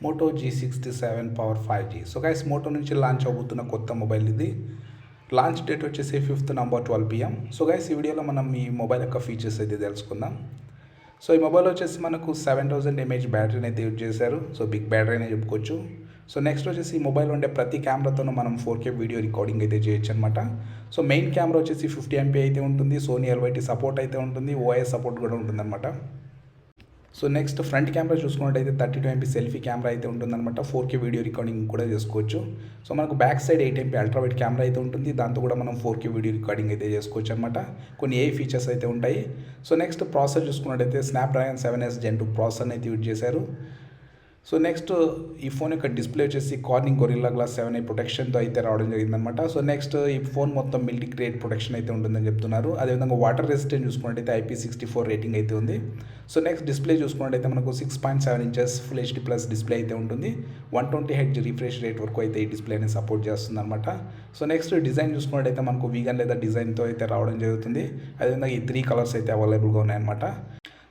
Moto G67 power 5G. So guys, Moto నుంచి launch అవబోతున్న కొత్త మొబైల్ ఇది. లాంచ్ డేట్ వచ్చేసి 5th November 12 PM. So guys, ఈ వీడియోలో మనం ఈ మొబైల్ యొక్క ఫీచర్స్ అయితే తెలుసుకుందాం. సో ఈ మొబైల్ వచ్చేసి మనకు 7000 mAh బ్యాటరీని అయితే యూజ్ చేశారు. సో బిగ్ బ్యాటరీ అనే చెప్పుకోవచ్చు. సో నెక్స్ట్ వచ్చేసి ఈ మొబైల్ ఉండే ప్రతి కెమెరాతోనూ మనం 4K వీడియో రికార్డింగ్ అయితే చేయొచ్చు అనమాట. సో మెయిన్ కెమెరా వచ్చేసి 50 MP అయితే ఉంటుంది. సోనీ LYT సపోర్ట్ అయితే ఉంటుంది. OIS సపోర్ట్ కూడా ఉంటుందన్నమాట. సో నెక్స్ట్ ఫ్రంట్ కెమెరా చూసుకున్నట్టయితే 32 MP సెల్ఫీ కెమెరా అయితే ఉంటుందన్నమాట. 4K వీడియో రికార్డింగ్ కూడా చేసుకోవచ్చు. సో మనకు back side 8 MP ultra wide camera అయితే ఉంటుంది. దాంతో కూడా మనం 4K వీడియో రికార్డింగ్ అయితే చేసుకోవచ్చు అనమాట. కొన్ని AI ఫీచర్స్ అయితే ఉంటాయి. సో నెక్స్ట్ ప్రాసెసర్ చూసుకున్నట్టయితే స్నాప్డ్రాగన్ 7S Gen 2 ప్రాసెసర్ని అయితే యూజ్ చేశారు. సో నెక్స్ట్ ఈ ఫోన్ యొక్క డిస్ప్లే వచ్చేసి కార్నింగ్ గొరిల్లా గ్లాస్ 7i ప్రొటెక్షన్తో అయితే రావడం జరిగిందనమాట. సో నెక్స్ట్ ఈ ఫోన్ మొత్తం మిల్టీ గ్రేడ్ ప్రొటెక్షన్ అయితే ఉంటుందని చెప్తున్నారు. అదేవిధంగా వాటర్ రెసిస్టెంట్ చూసుకున్నట్టయితే IP64 రేటింగ్ అయితే ఉంది. సో నెక్స్ట్ డిస్ప్లే చూసుకున్నట్టయితే మనకు 6.7 inches full HD plus display అయితే ఉంటుంది. 120 Hz రిఫ్రెష్ రేట్ వరకు అయితే ఈ డిస్ప్లేని సపోర్ట్ చేస్తుంది అనమాట. సో నెక్స్ట్ డిజైన్ చూసుకున్నట్టయితే మనకు వీగన్ లేదా డిజైన్తో అయితే రావడం జరుగుతుంది. అదేవిధంగా ఈ 3 కలర్స్ అయితే అవైలబుల్గా ఉన్నాయన్నమాట.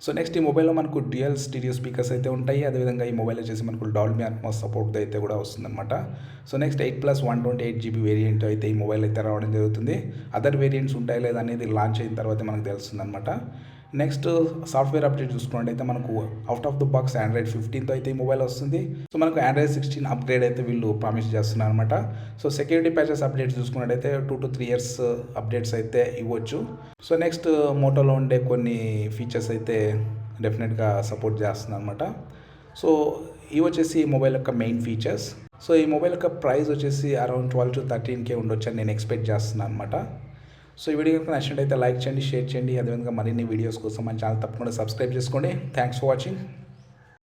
సో నెక్స్ట్ ఈ మొబైల్లో మనకు డ్యూయల్ స్టీరియో స్పీకర్స్ అయితే ఉంటాయి. అదేవిధంగా ఈ మొబైల్ వచ్చేసి మనకు డాల్బీ అట్మాస్ సపోర్ట్ అయితే కూడా వస్తుందన్నమాట. సో నెక్స్ట్ 8+128GB వేరియంట్ అయితే ఈ మొబైల్ అయితే రావడం జరుగుతుంది. అదర్ వేరియంట్స్ ఉంటాయి లేదా అనేది లాంచ్ అయిన తర్వాత మనకు తెలుస్తుంది అనమాట. నెక్స్ట్ సాఫ్ట్వేర్ అప్డేట్ చూసుకున్నట్టయితే మనకు out of the box Android 15తో అయితే ఈ మొబైల్ వస్తుంది. సో మనకు Android 16 అప్గ్రేడ్ అయితే వీళ్ళు ప్రామిస్ చేస్తున్నారు అనమాట. సో సెక్యూరిటీ ప్యాచెస్ అప్డేట్స్ చూసుకున్నట్టయితే 2 to 3 years అప్డేట్స్ అయితే ఇవ్వచ్చు. సో నెక్స్ట్ మోటోలో ఉండే కొన్ని ఫీచర్స్ అయితే డెఫినెట్గా సపోర్ట్ చేస్తుంది అనమాట. సో ఇవి వచ్చేసి ఈ మొబైల్ యొక్క మెయిన్ ఫీచర్స్. సో ఈ మొబైల్ యొక్క ప్రైస్ వచ్చేసి అరౌండ్ 12 to 13K ఉండొచ్చు అని నేను ఎక్స్పెక్ట్ చేస్తున్నాను అనమాట. సో ఈ వీడియో కనుక నచ్చినట్టయితే లైక్ చేయండి, షేర్ చేయండి. అదేవిధంగా మరిన్ని వీడియోస్ కోసం మన ఛానల్ తప్పకుండా సబ్స్క్రైబ్ చేసుకోండి. Thanks for watching.